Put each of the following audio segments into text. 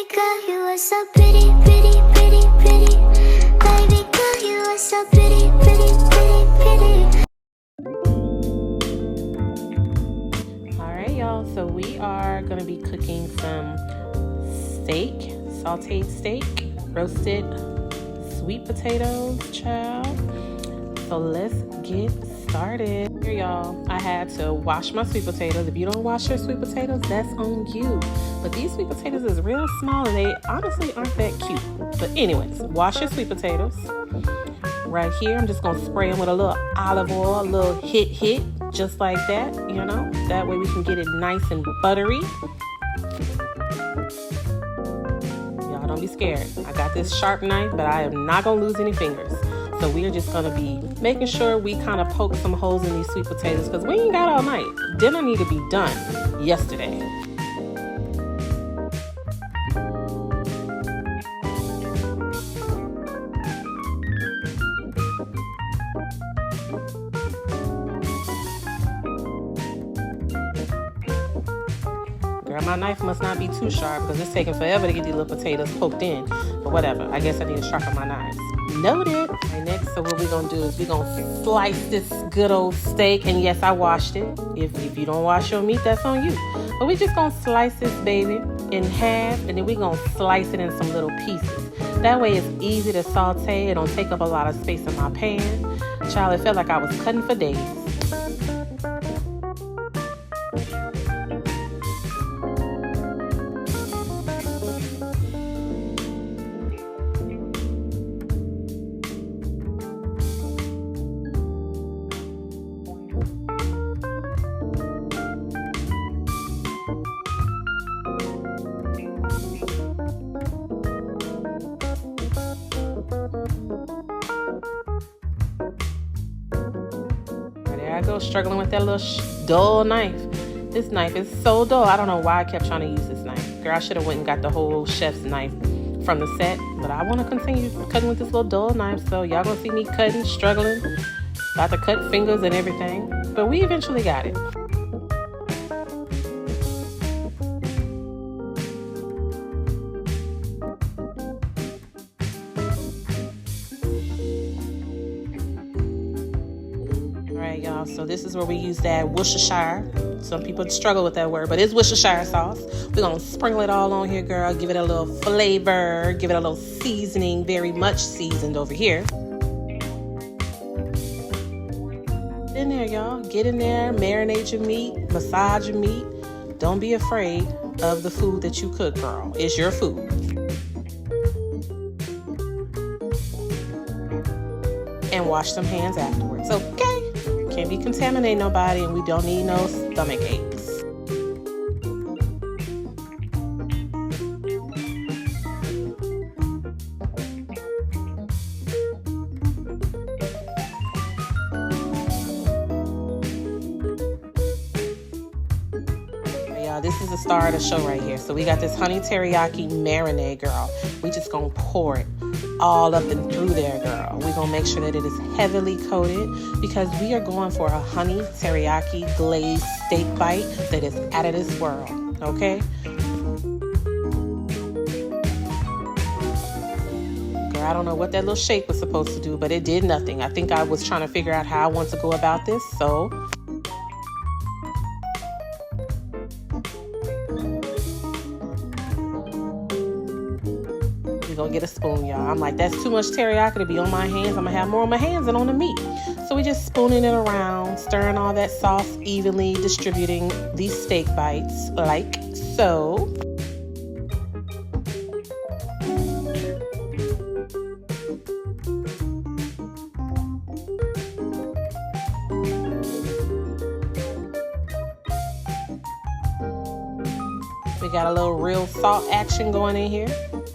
Baby girl, you are so pretty, pretty, pretty, pretty. Baby girl, you are so pretty, pretty, pretty, pretty. Alright y'all, so we are going to be cooking some steak, sauteed steak, roasted sweet potatoes, child. So let's get started. Here y'all, I had to wash my sweet potatoes. If you don't wash your sweet potatoes, that's on you. But these sweet potatoes is real small and they honestly aren't that cute. But anyways, wash your sweet potatoes. Right here, I'm just gonna spray them with a little olive oil, a little hit, just like that, you know? That way we can get it nice and buttery. Y'all don't be scared. I got this sharp knife, but I am not gonna lose any fingers. So we are just gonna be making sure we kind of poke some holes in these sweet potatoes because we ain't got all night. Dinner need to be done yesterday. Girl, my knife must not be too sharp because it's taking forever to get these little potatoes poked in. But whatever, I guess I need to sharpen my knives. Noted. Right, next, so what we're gonna do is we're gonna slice this good old steak. And yes, I washed it. If you don't wash your meat, that's on you. But we just gonna slice this baby in half, and then we're gonna slice it in some little pieces. That way it's easy to saute. It don't take up a lot of space in my pan. Child, it felt like I was cutting for days. There I go, struggling with that little dull knife. This knife is so dull. I don't know why I kept trying to use this knife. Girl, I should have went and got the whole chef's knife from the set. But I want to continue cutting with this little dull knife. So y'all gonna see me cutting, struggling. About to cut fingers and everything. But we eventually got it. Y'all, so this is where we use that Worcestershire. Some people struggle with that word, but it's Worcestershire sauce. We're gonna sprinkle it all on here, girl. Give it a little flavor, give it a little seasoning, very much seasoned over here. Get in there, y'all. Get in there, marinate your meat, massage your meat. Don't be afraid of the food that you cook, girl. It's your food. And wash some hands afterwards, okay? Can't be contaminating nobody, and we don't need no stomach aches. Y'all, this is the star of the show right here. So we got this honey teriyaki marinade, girl. We just gonna pour it all up and through there, girl. We're gonna make sure that it is heavily coated because we are going for a honey teriyaki glazed steak bite that is out of this world, okay? Girl, I don't know what that little shake was supposed to do, but it did nothing. I think I was trying to figure out how I want to go about this, so gonna get a spoon, y'all. I'm like, that's too much teriyaki to be on my hands. I'm gonna have more on my hands than on the meat. So we just spooning it around, stirring all that sauce evenly, distributing these steak bites like so. We got a little real salt action going in here.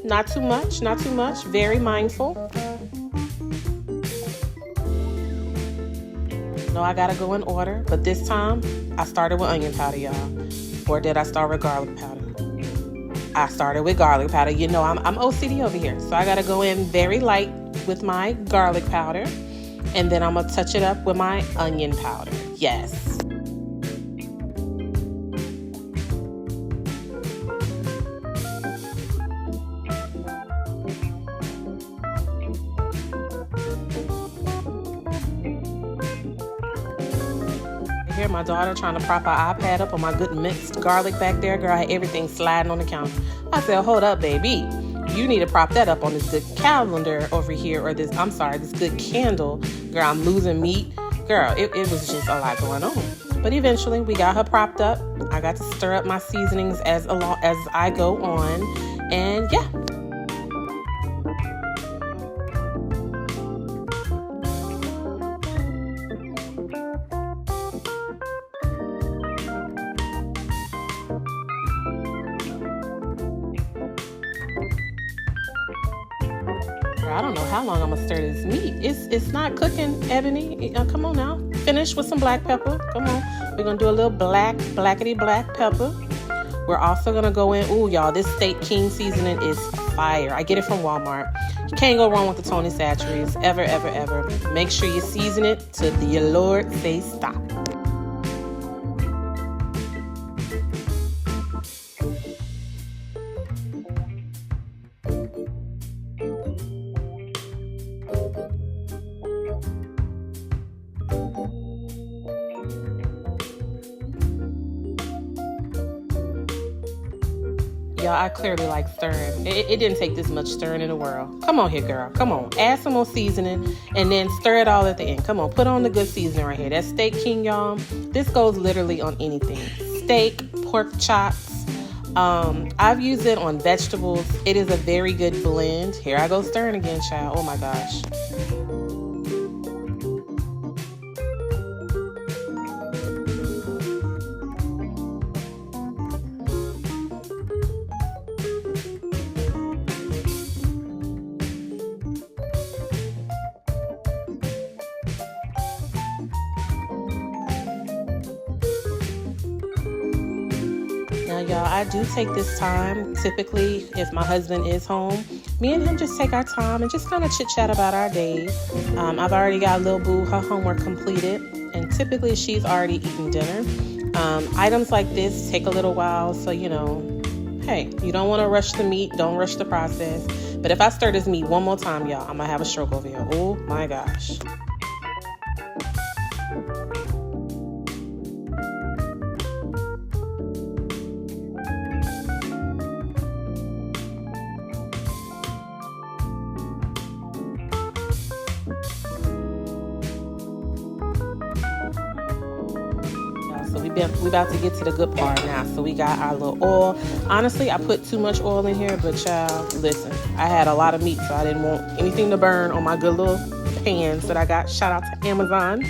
Not too much, not too much. Very mindful. No, I gotta go in order, but this time I started with onion powder, y'all. Or did I start with garlic powder? I started with garlic powder. You know, I'm OCD over here, so I gotta go in very light with my garlic powder, and then I'm gonna touch it up with my onion powder. Yes. here, my daughter trying to prop her iPad up on my good minced garlic back there. Girl, I had everything sliding on the counter. I said, hold up, baby. You need to prop that up on this good calendar over here, or this good candle. Girl, I'm losing meat. Girl, it was just a lot going on. But eventually, we got her propped up. I got to stir up my seasonings as I go on. And yeah. I don't know how long I'm gonna stir this meat. It's not cooking, Ebony. Come on now. Finish with some black pepper. Come on. We're gonna do a little blackety black pepper. We're also gonna go in. Ooh, y'all, this Steak King seasoning is fire. I get it from Walmart. You can't go wrong with the Tony Chachere's. Ever, ever, ever. Make sure you season it till your Lord say stop. Y'all, I clearly like stirring. It didn't take this much stirring in the world. Come on here, girl. Come on. Add some more seasoning and then stir it all at the end. Come on. Put on the good seasoning right here. That's Steak King, y'all. This goes literally on anything. Steak, pork chops. I've used it on vegetables. It is a very good blend. Here I go stirring again, child. Oh my gosh. Now, y'all, I do take this time. Typically, if my husband is home, me and him just take our time and just kind of chit-chat about our day. I've already got Lil Boo, her homework completed, and typically she's already eaten dinner. Items like this take a little while, so, you know, hey, you don't want to rush the meat. Don't rush the process. But if I stir this meat one more time, y'all, I'm going to have a stroke over here. Oh, my gosh. We about to get to the good part now. So we got our little oil. Honestly, I put too much oil in here, but child, listen, I had a lot of meat, so I didn't want anything to burn on my good little pans that I got. Shout out to Amazon.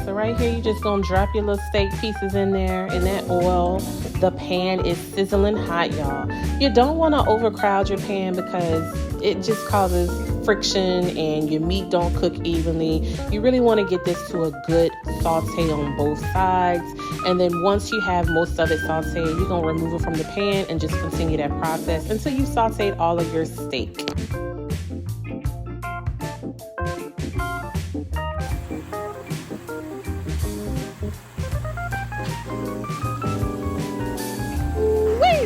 So right here, you just gonna drop your little steak pieces in there in that oil. The pan is sizzling hot, y'all. You don't want to overcrowd your pan because it just causes friction and your meat don't cook evenly. You really want to get this to a good saute on both sides. And then once you have most of it sauteed, you're gonna remove it from the pan and just continue that process until you sauteed all of your steak.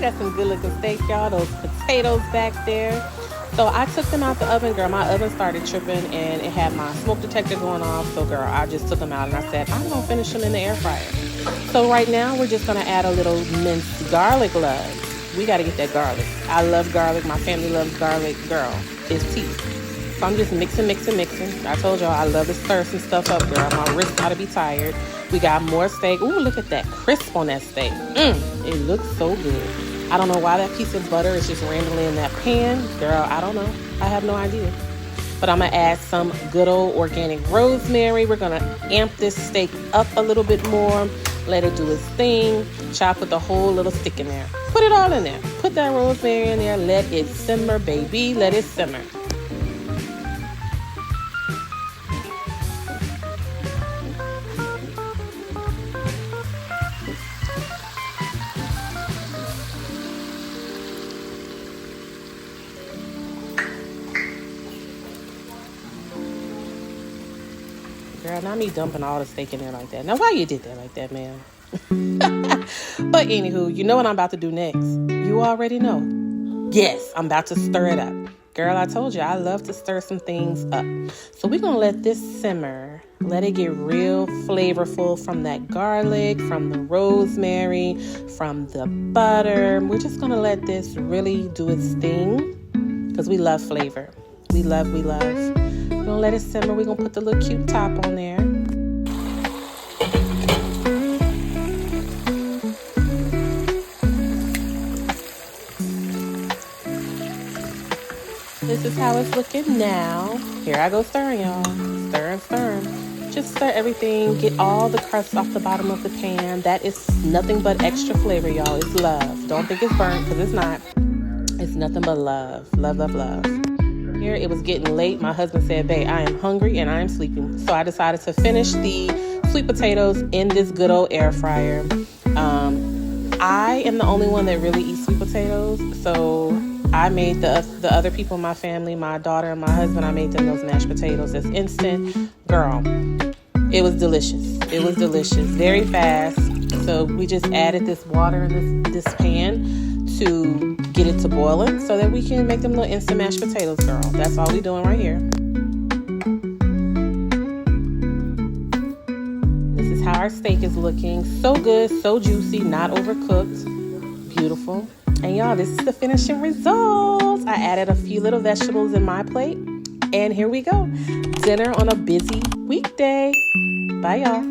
That's some good looking steak, y'all. Those potatoes back there. So I took them out the oven, girl. My oven started tripping and it had my smoke detector going off. So girl, I just took them out and I said, I'm gonna finish them in the air fryer. So right now we're just gonna add a little minced garlic love. We gotta get that garlic. I love garlic. My family loves garlic. Girl, it's tea. So I'm just mixing. I told y'all I love to stir some stuff up, girl. My wrist gotta be tired. We got more steak. Ooh, look at that crisp on that steak. It looks so good. I don't know why that piece of butter is just randomly in that pan. Girl, I don't know. I have no idea. But I'm going to add some good old organic rosemary. We're going to amp this steak up a little bit more. Let it do its thing. Chop with the whole little stick in there. Put it all in there. Put that rosemary in there. Let it simmer, baby. Let it simmer. Girl, not me dumping all the steak in there like that. Now, why you did that like that, man? But anywho, you know what I'm about to do next. You already know. Yes, I'm about to stir it up. Girl, I told you I love to stir some things up. So we're going to let this simmer. Let it get real flavorful from that garlic, from the rosemary, from the butter. We're just going to let this really do its thing because we love flavor. We love. We're going to let it simmer. We're going to put the little cute top on there. This is how it's looking now. Here I go stirring, y'all. Stirring. Just stir everything. Get all the crust off the bottom of the pan. That is nothing but extra flavor, y'all. It's love. Don't think it's burnt, because it's not. It's nothing but love. Love. Here, it was getting late. My husband said, babe, I am hungry and I am sleeping. So I decided to finish the sweet potatoes in this good old air fryer. I am the only one that really eats sweet potatoes. So I made the other people in my family, my daughter and my husband, I made them those mashed potatoes. It's instant. Girl, it was delicious. Very fast. So we just added this water in this pan to get it to boiling so that we can make them little instant mashed potatoes, girl. That's all we're doing right here. This is how our steak is looking. So good, so juicy, not overcooked. Beautiful. And y'all, this is the finishing results. I added a few little vegetables in my plate. And here we go. Dinner on a busy weekday. Bye, y'all.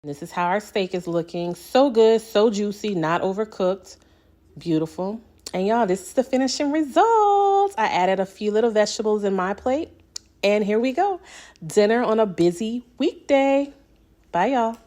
This is how our steak is looking. So good, so juicy, not overcooked. Beautiful. And y'all, this is the finishing results. I added a few little vegetables in my plate. And here we go. Dinner on a busy weekday. Bye, y'all.